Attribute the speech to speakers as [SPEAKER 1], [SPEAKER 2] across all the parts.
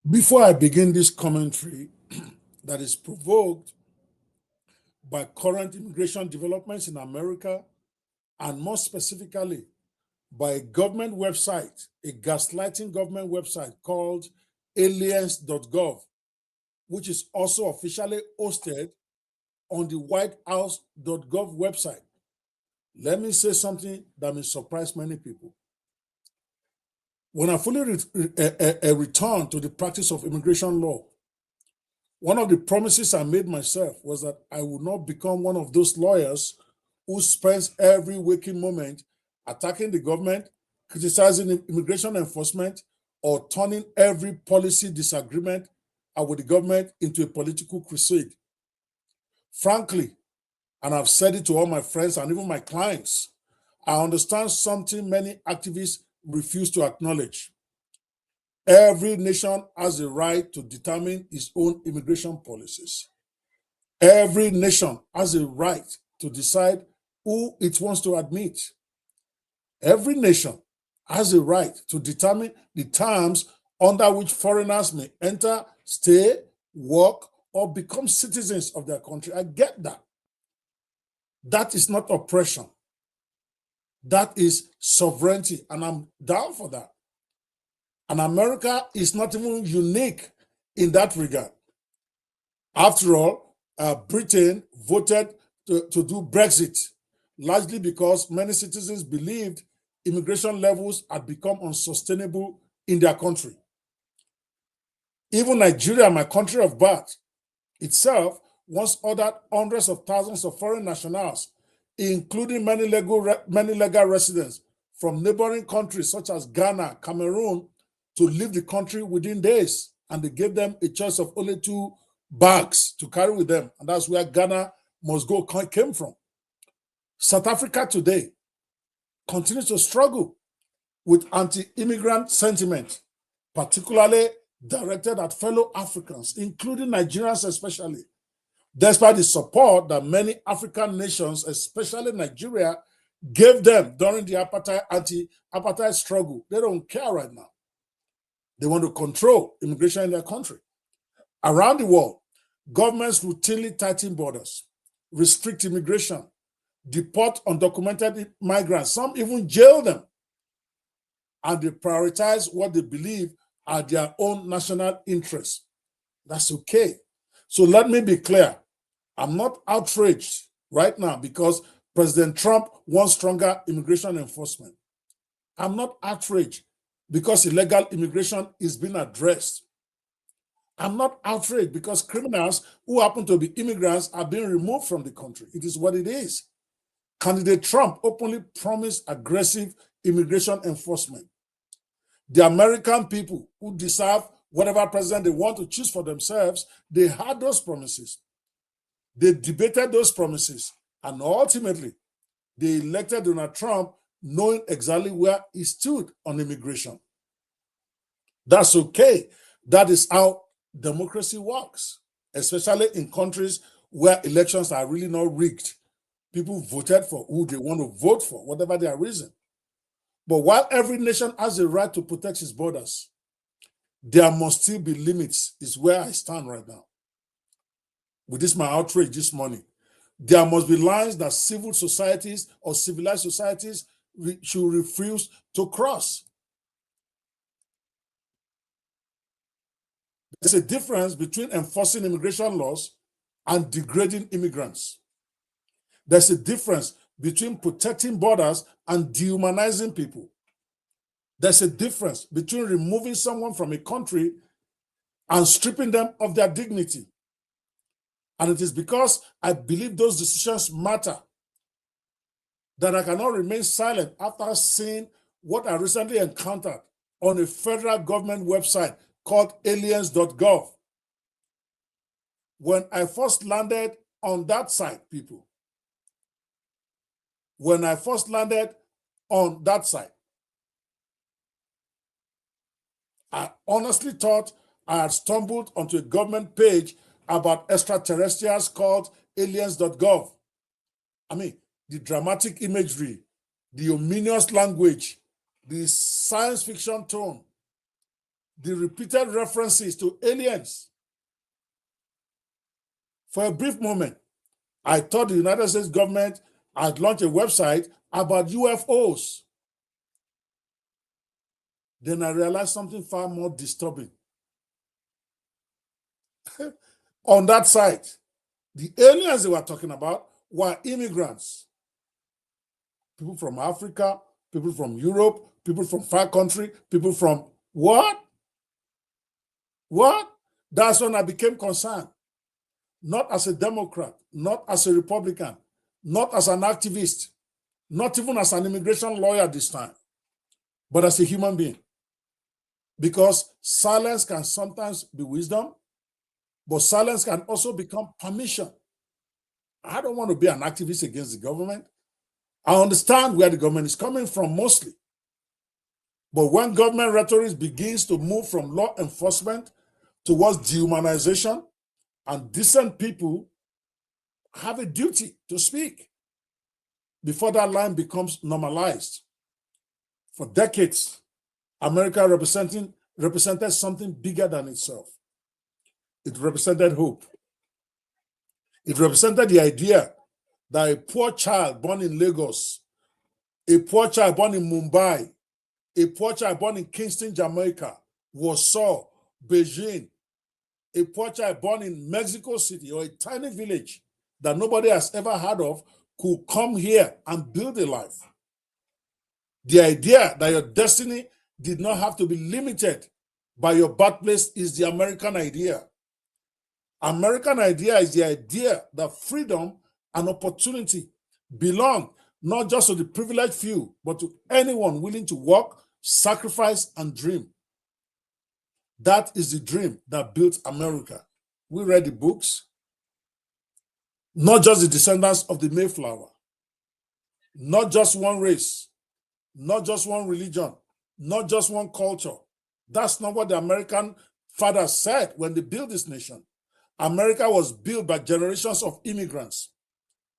[SPEAKER 1] Before I begin this commentary that is provoked by current immigration developments in America, and more specifically by a government website, a gaslighting government website called aliens.gov, which is also officially hosted on the whitehouse.gov website, let me say something that may surprise many people. When I fully return to the practice of immigration law, one of the promises I made myself was that I would not become one of those lawyers who spends every waking moment attacking the government, criticizing immigration enforcement, or turning every policy disagreement with the government into a political crusade. Frankly, and I've said it to all my friends and even my clients, I understand something many activists refuse to acknowledge. Every nation has a right to determine its own immigration policies. Every nation has a right to decide who it wants to admit. Every nation has a right to determine the terms under which foreigners may enter, stay, work, or become citizens of their country. I get that. That is not oppression. That is sovereignty, and I'm down for that. And America is not even unique in that regard. After all, Britain voted to do Brexit, largely because many citizens believed immigration levels had become unsustainable in their country. Even Nigeria, my country of birth, itself once ordered hundreds of thousands of foreign nationals, including many legal residents from neighboring countries such as Ghana, Cameroon, to leave the country within days. And they gave them a choice of only 2 bags to carry with them. And that's where Ghana must go came from. South Africa today continues to struggle with anti-immigrant sentiment, particularly directed at fellow Africans, including Nigerians especially, despite the support that many African nations, especially Nigeria, gave them during the anti-apartheid struggle. They don't care right now. They want to control immigration in their country. Around the world, governments routinely tighten borders, restrict immigration, deport undocumented migrants, some even jail them, and they prioritize what they believe are their own national interests. That's okay. So let me be clear. I'm not outraged right now because President Trump wants stronger immigration enforcement. I'm not outraged because illegal immigration is being addressed. I'm not outraged because criminals who happen to be immigrants are being removed from the country. It is what it is. Candidate Trump openly promised aggressive immigration enforcement. The American people who deserve whatever president they want to choose for themselves, they had those promises. They debated those promises, and ultimately, they elected Donald Trump knowing exactly where he stood on immigration. That's okay. That is how democracy works, especially in countries where elections are really not rigged. People voted for who they want to vote for, whatever their reason. But while every nation has a right to protect its borders, there must still be limits, is where I stand right now. With this, my outrage this morning. There must be lines that civil societies or civilized societies should refuse to cross. There's a difference between enforcing immigration laws and degrading immigrants. There's a difference between protecting borders and dehumanizing people. There's a difference between removing someone from a country and stripping them of their dignity. And it is because I believe those decisions matter that I cannot remain silent after seeing what I recently encountered on a federal government website called aliens.gov. When I first landed on that site, people, when I first landed on that site, I honestly thought I had stumbled onto a government page about extraterrestrials called aliens.gov. I mean, the dramatic imagery, the ominous language, the science fiction tone, the repeated references to aliens. For a brief moment, I thought the United States government had launched a website about UFOs. Then I realized something far more disturbing. On that site, the aliens they were talking about were immigrants. People from Africa, people from Europe, people from far country, people from what? What? That's when I became concerned. Not as a Democrat, not as a Republican, not as an activist, not even as an immigration lawyer this time, but as a human being. Because silence can sometimes be wisdom, but silence can also become permission. I don't want to be an activist against the government. I understand where the government is coming from mostly. But when government rhetoric begins to move from law enforcement towards dehumanization, and decent people have a duty to speak before that line becomes normalized. For decades, America represented something bigger than itself. It represented hope. It represented the idea that a poor child born in Lagos, a poor child born in Mumbai, a poor child born in Kingston, Jamaica, Warsaw, Beijing, a poor child born in Mexico City or a tiny village that nobody has ever heard of could come here and build a life. The idea that your destiny did not have to be limited by your birthplace is the American idea. American idea is the idea that freedom and opportunity belong not just to the privileged few, but to anyone willing to work, sacrifice, and dream. That is the dream that built America. We read the books, not just the descendants of the Mayflower, not just one race, not just one religion, not just one culture. That's not what the American fathers said when they built this nation. America was built by generations of immigrants,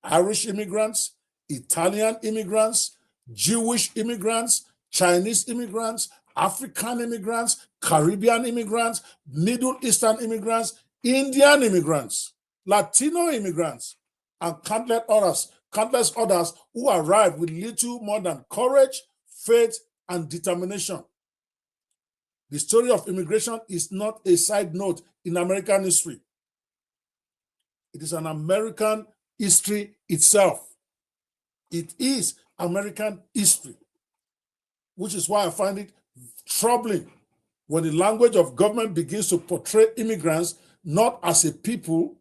[SPEAKER 1] Irish immigrants, Italian immigrants, Jewish immigrants, Chinese immigrants, African immigrants, Caribbean immigrants, Middle Eastern immigrants, Indian immigrants, Latino immigrants, and countless others who arrived with little more than courage, faith, and determination. The story of immigration is not a side note in American history. It is an American history itself. It is American history, which is why I find it troubling when the language of government begins to portray immigrants not as a people,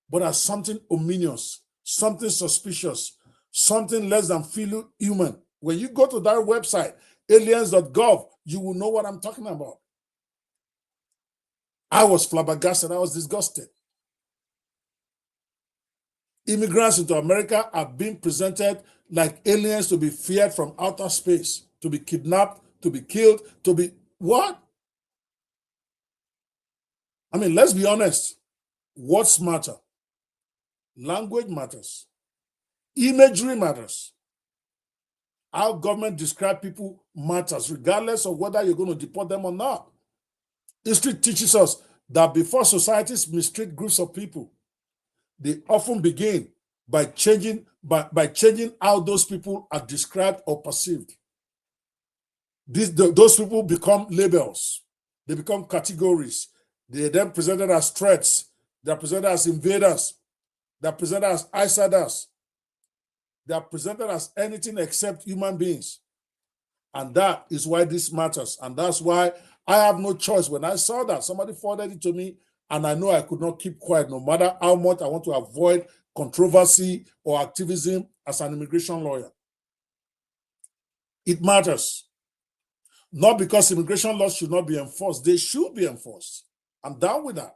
[SPEAKER 1] but as something ominous, something suspicious, something less than fully human. When you go to that website, aliens.gov, you will know what I'm talking about. I was flabbergasted. I was disgusted. Immigrants into America are being presented like aliens to be feared from outer space, to be kidnapped, to be killed, to be what? I mean, let's be honest. Words matter. Language matters. Imagery matters. How government describe people matters, regardless of whether you're going to deport them or not. History teaches us that before societies mistreat groups of people, they often begin by changing how those people are described or perceived. Those people become labels. They become categories. They are then presented as threats. They are presented as invaders. They are presented as outsiders. They are presented as anything except human beings. And that is why this matters. And that's why I have no choice. When I saw that, somebody forwarded it to me, and I know I could not keep quiet, no matter how much I want to avoid controversy or activism as an immigration lawyer. It matters. Not because immigration laws should not be enforced. They should be enforced. I'm down with that.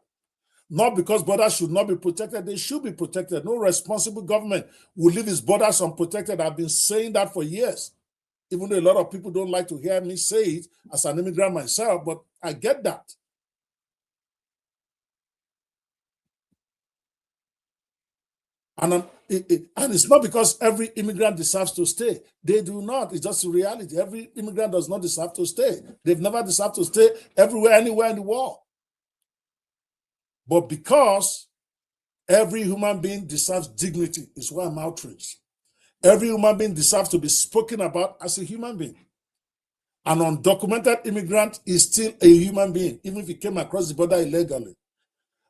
[SPEAKER 1] Not because borders should not be protected. They should be protected. No responsible government will leave its borders unprotected. I've been saying that for years, even though a lot of people don't like to hear me say it as an immigrant myself, but I get that. And And it's not because every immigrant deserves to stay. They do not. It's just a reality. Every immigrant does not deserve to stay. They've never deserved to stay everywhere, anywhere in the world. But because every human being deserves dignity, is why I'm outraged. Every human being deserves to be spoken about as a human being. An undocumented immigrant is still a human being, even if he came across the border illegally.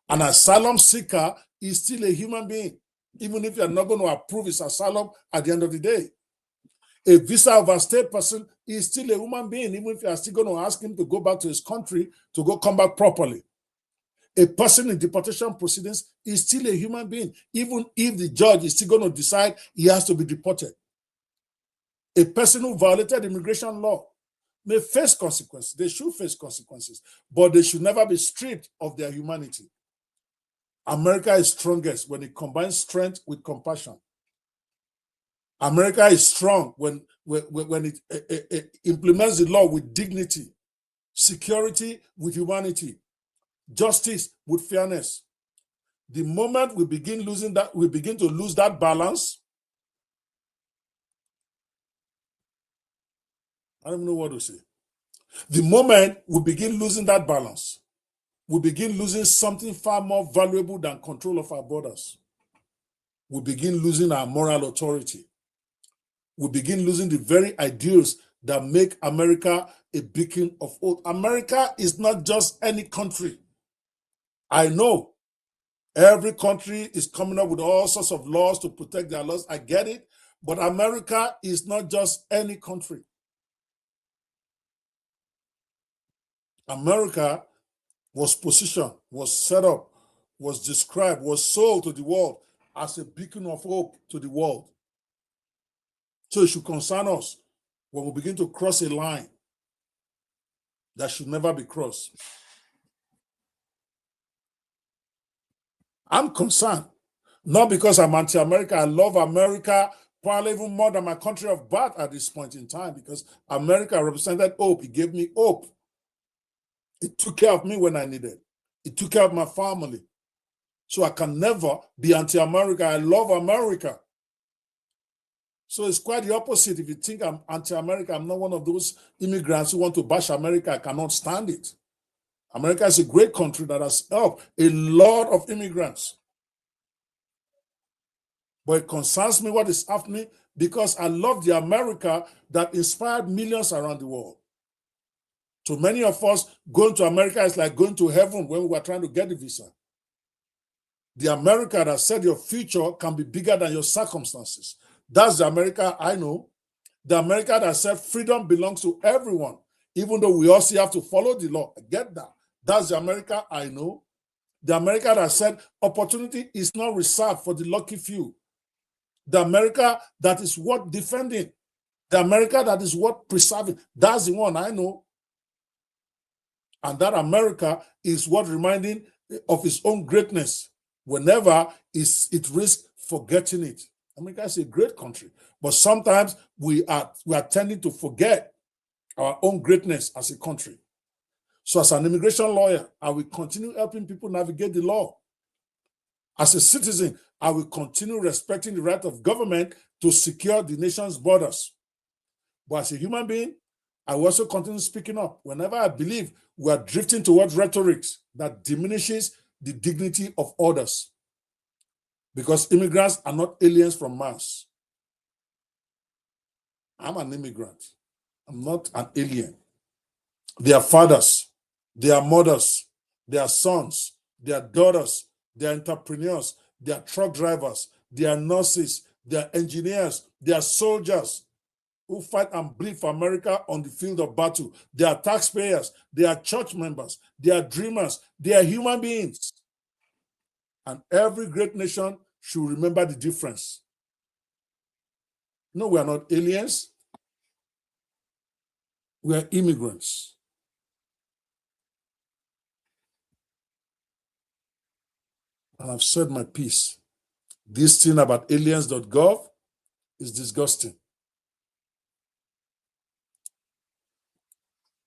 [SPEAKER 1] An asylum seeker is still a human being, even if you're not going to approve his asylum at the end of the day. A visa overstayed person is still a human being, even if you are still going to ask him to go back to his country to go come back properly. A person in deportation proceedings is still a human being, even if the judge is still going to decide he has to be deported. A person who violated immigration law may face consequences. They should face consequences, but they should never be stripped of their humanity. America is strongest when it combines strength with compassion. America is strong when it implements the law with dignity, security with humanity, justice with fairness. The moment we begin losing that, we begin to lose that balance. I don't know what to say. The moment we begin losing that balance, we begin losing something far more valuable than control of our borders. We begin losing our moral authority. We begin losing the very ideals that make America a beacon of hope. America is not just any country. I know every country is coming up with all sorts of laws to protect their laws. I get it. But America is not just any country. America was positioned, was set up, was described, was sold to the world as a beacon of hope to the world. So it should concern us when we begin to cross a line that should never be crossed. I'm concerned, not because I'm anti-America. I love America probably even more than my country of birth at this point in time, because America represented hope. It gave me hope. It took care of me when I needed. It took care of my family. So I can never be anti-America. I love America. So it's quite the opposite. If you think I'm anti-America, I'm not one of those immigrants who want to bash America. I cannot stand it. America is a great country that has helped a lot of immigrants. But it concerns me what is happening, because I love the America that inspired millions around the world. To many of us, going to America is like going to heaven when we were trying to get the visa. The America that said your future can be bigger than your circumstances. That's the America I know. The America that said freedom belongs to everyone, even though we also have to follow the law. I get that. That's the America I know. The America that said opportunity is not reserved for the lucky few. The America that is worth defending. The America that is worth preserving. That's the one I know. And that America is what reminding of its own greatness whenever it risks forgetting it. America is a great country, but sometimes we are tending to forget our own greatness as a country. So as an immigration lawyer, I will continue helping people navigate the law. As a citizen, I will continue respecting the right of government to secure the nation's borders. But as a human being, I will also continue speaking up whenever I believe we are drifting towards rhetoric that diminishes the dignity of others. Because immigrants are not aliens from Mars. I'm an immigrant. I'm not an alien. They are fathers, they are mothers, they are sons, they are daughters, they are entrepreneurs, they are truck drivers, they are nurses, they are engineers, they are soldiers who fight and bleed for America on the field of battle. They are taxpayers, they are church members, they are dreamers, they are human beings. And every great nation should remember the difference. No, we are not aliens. We are immigrants. And I've said my piece. This thing about aliens.gov is disgusting.